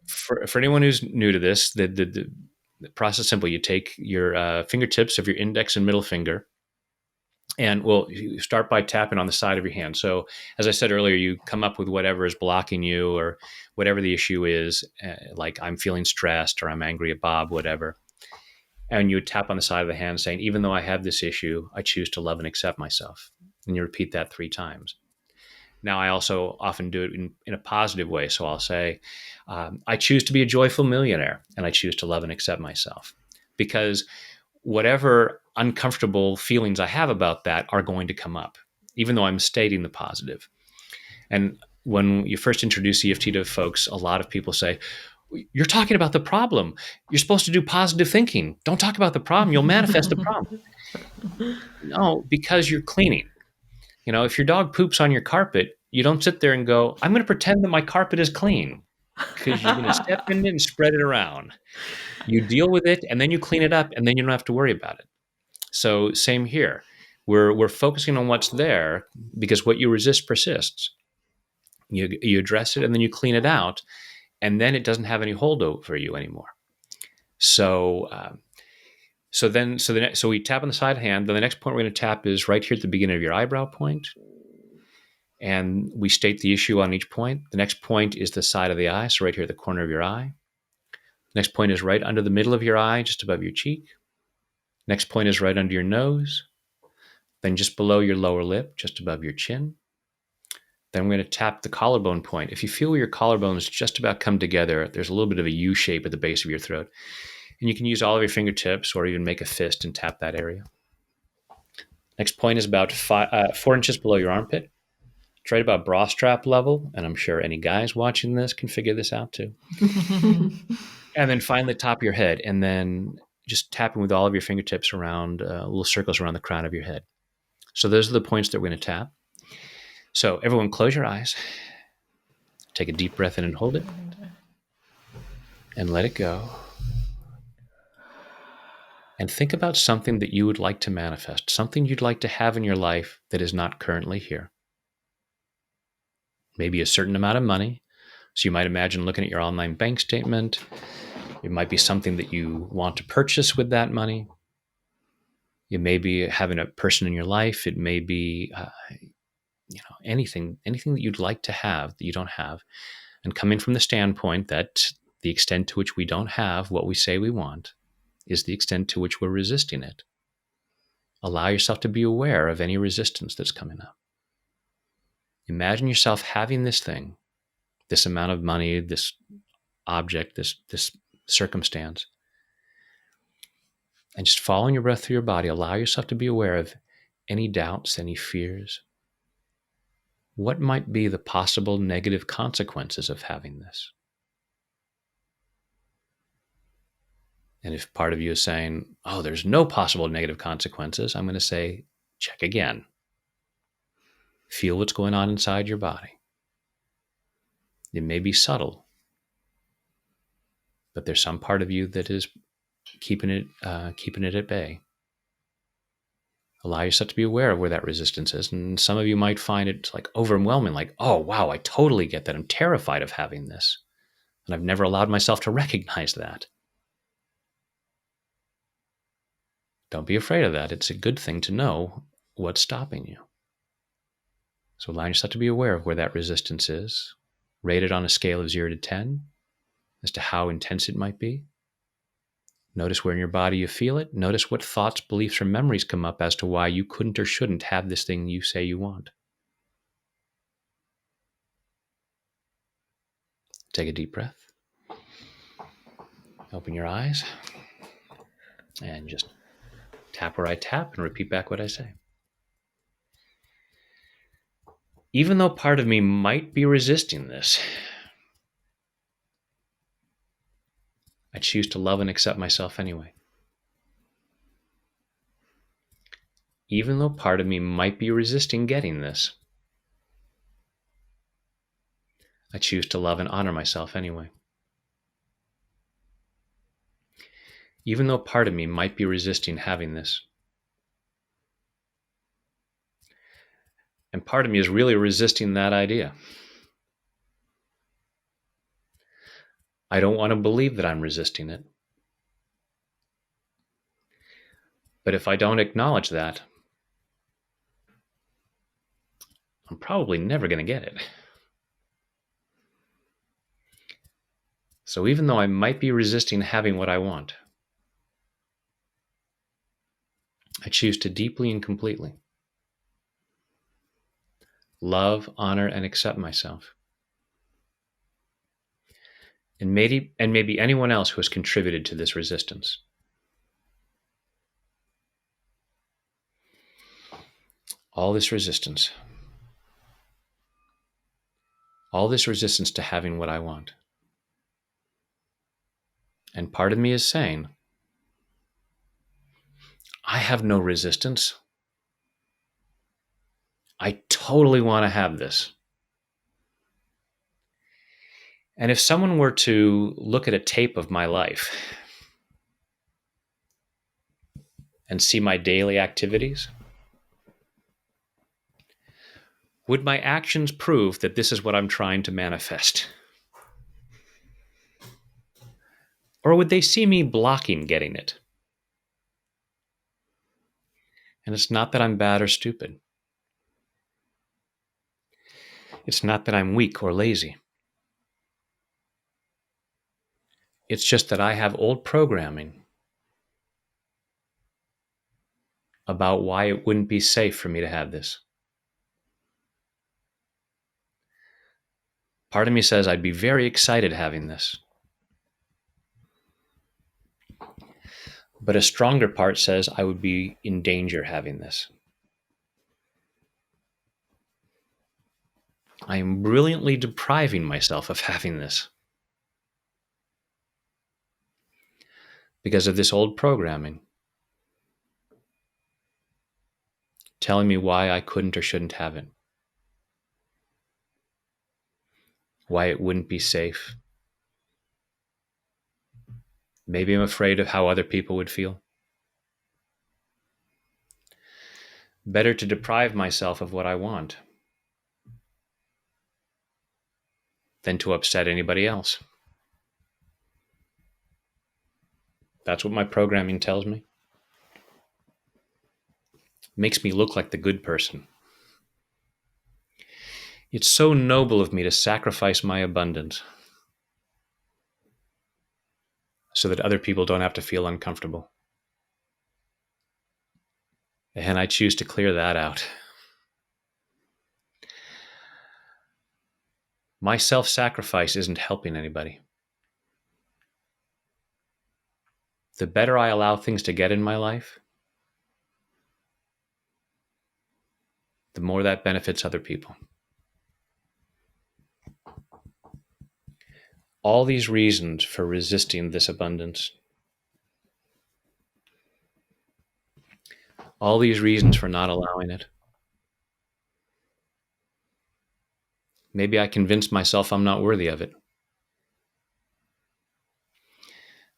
For anyone who's new to this, the process is simple. You take your fingertips of your index and middle finger, and you start by tapping on the side of your hand. So, as I said earlier, you come up with whatever is blocking you or whatever the issue is, like I'm feeling stressed or I'm angry at Bob, whatever. And you tap on the side of the hand saying, even though I have this issue, I choose to love and accept myself. And you repeat that 3 times. Now, I also often do it in a positive way. So I'll say, I choose to be a joyful millionaire, and I choose to love and accept myself. Because whatever uncomfortable feelings I have about that are going to come up, even though I'm stating the positive. And when you first introduce EFT to folks, a lot of people say, you're talking about the problem. You're supposed to do positive thinking. Don't talk about the problem. You'll manifest the problem. No, because you're cleaning. If your dog poops on your carpet, you don't sit there and go, I'm going to pretend that my carpet is clean, because you're going to step in it and spread it around. You deal with it, and then you clean it up, and then you don't have to worry about it. So same here. We're focusing on what's there, because what you resist persists. You address it, and then you clean it out, and then it doesn't have any hold over you anymore. So we tap on the side hand. Then the next point we're going to tap is right here at the beginning of your eyebrow point. And we state the issue on each point. The next point is the side of the eye, so right here at the corner of your eye. Next point is right under the middle of your eye, just above your cheek. Next point is right under your nose. Then just below your lower lip, just above your chin. Then we're going to tap the collarbone point. If you feel where your collarbones just about come together, there's a little bit of a U shape at the base of your throat. And you can use all of your fingertips or even make a fist and tap that area. Next point is about 4 inches below your armpit. It's right about bra strap level, and I'm sure any guys watching this can figure this out too. And then finally, top of your head, and then just tapping with all of your fingertips around little circles around the crown of your head. So those are the points that we're going to tap. So everyone close your eyes. Take a deep breath in and hold it. And let it go. And think about something that you would like to manifest, something you'd like to have in your life that is not currently here. Maybe a certain amount of money. So you might imagine looking at your online bank statement. It might be something that you want to purchase with that money. It may be having a person in your life. It may be anything that you'd like to have that you don't have. And coming from the standpoint that the extent to which we don't have what we say we want is the extent to which we're resisting it. Allow yourself to be aware of any resistance that's coming up. Imagine yourself having this thing, this amount of money, this object, this circumstance, and just following your breath through your body, allow yourself to be aware of any doubts, any fears. What might be the possible negative consequences of having this? And if part of you is saying, oh, there's no possible negative consequences, I'm going to say, check again. Feel what's going on inside your body. It may be subtle, but there's some part of you that is keeping it at bay. Allow yourself to be aware of where that resistance is. And some of you might find it like overwhelming, like, oh, wow, I totally get that. I'm terrified of having this. And I've never allowed myself to recognize that. Don't be afraid of that. It's a good thing to know what's stopping you. So allow yourself to be aware of where that resistance is. Rate it on a scale of 0 to 10 as to how intense it might be. Notice where in your body you feel it. Notice what thoughts, beliefs, or memories come up as to why you couldn't or shouldn't have this thing you say you want. Take a deep breath. Open your eyes. And just tap where I tap and repeat back what I say. Even though part of me might be resisting this, I choose to love and accept myself anyway. Even though part of me might be resisting getting this, I choose to love and honor myself anyway. Even though part of me might be resisting having this, and part of me is really resisting that idea, I don't want to believe that I'm resisting it. But if I don't acknowledge that, I'm probably never going to get it. So even though I might be resisting having what I want, I choose to deeply and completely love, honor, and accept myself. And maybe anyone else who has contributed to this resistance. All this resistance. All this resistance to having what I want. And part of me is saying, I have no resistance. I totally want to have this. And if someone were to look at a tape of my life and see my daily activities, would my actions prove that this is what I'm trying to manifest? Or would they see me blocking getting it? And it's not that I'm bad or stupid. It's not that I'm weak or lazy. It's just that I have old programming about why it wouldn't be safe for me to have this. Part of me says I'd be very excited having this. But a stronger part says I would be in danger having this. I am brilliantly depriving myself of having this because of this old programming telling me why I couldn't or shouldn't have it, why it wouldn't be safe. Maybe I'm afraid of how other people would feel. Better to deprive myself of what I want than to upset anybody else. That's what my programming tells me. Makes me look like the good person. It's so noble of me to sacrifice my abundance so that other people don't have to feel uncomfortable. And I choose to clear that out. My self-sacrifice isn't helping anybody. The better I allow things to get in my life, the more that benefits other people. All these reasons for resisting this abundance, all these reasons for not allowing it. Maybe I convinced myself I'm not worthy of it.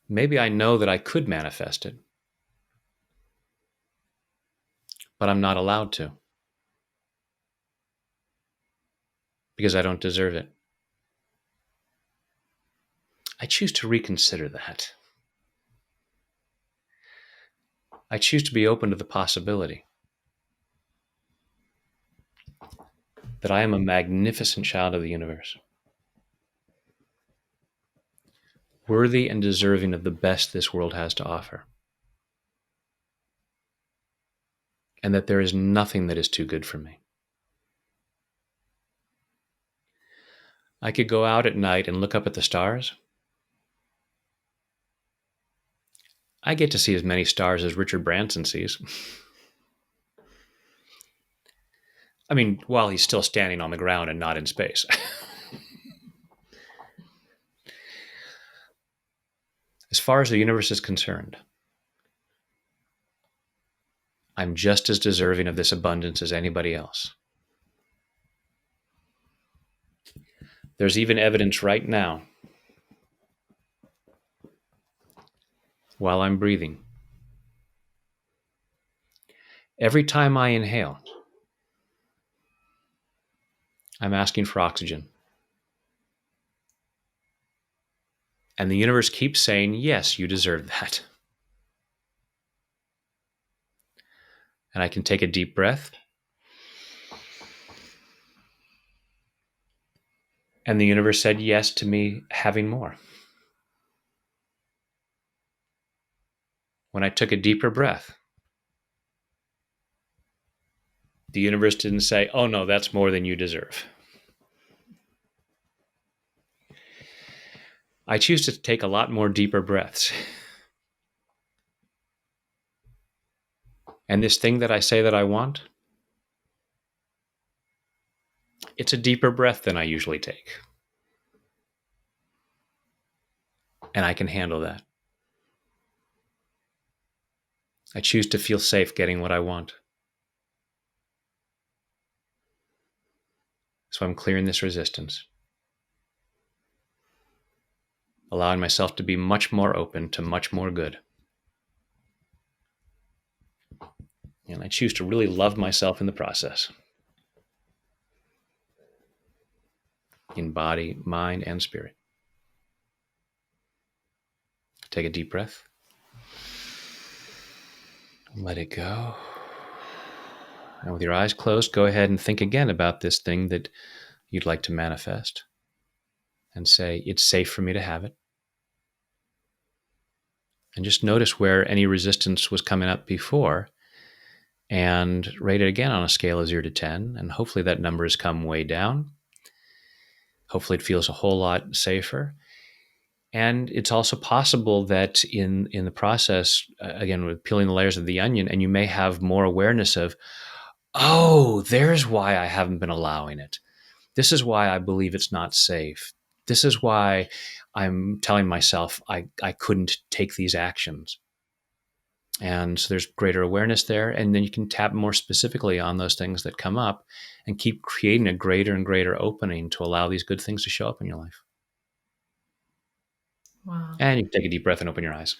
Maybe I know that I could manifest it, but I'm not allowed to because I don't deserve it. I choose to reconsider that. I choose to be open to the possibility that I am a magnificent child of the universe, worthy and deserving of the best this world has to offer, and that there is nothing that is too good for me. I could go out at night and look up at the stars. I get to see as many stars as Richard Branson sees. I mean, while he's still standing on the ground and not in space. As far as the universe is concerned, I'm just as deserving of this abundance as anybody else. There's even evidence right now, while I'm breathing. Every time I inhale, I'm asking for oxygen. And the universe keeps saying, yes, you deserve that. And I can take a deep breath. And the universe said yes to me having more. When I took a deeper breath, the universe didn't say, oh no, that's more than you deserve. I choose to take a lot more deeper breaths. And this thing that I say that I want, it's a deeper breath than I usually take. And I can handle that. I choose to feel safe getting what I want. So I'm clearing this resistance, allowing myself to be much more open to much more good. And I choose to really love myself in the process, in body, mind, and spirit. Take a deep breath. Let it go. And with your eyes closed, go ahead and think again about this thing that you'd like to manifest and say, it's safe for me to have it. And just notice where any resistance was coming up before and rate it again on a scale of 0 to 10. And hopefully that number has come way down. Hopefully it feels a whole lot safer. And it's also possible that in the process, again, with peeling the layers of the onion, and you may have more awareness of, oh, there's why I haven't been allowing it. This is why I believe it's not safe. This is why I'm telling myself I couldn't take these actions. And so there's greater awareness there. And then you can tap more specifically on those things that come up and keep creating a greater and greater opening to allow these good things to show up in your life. Wow. And you can take a deep breath and open your eyes.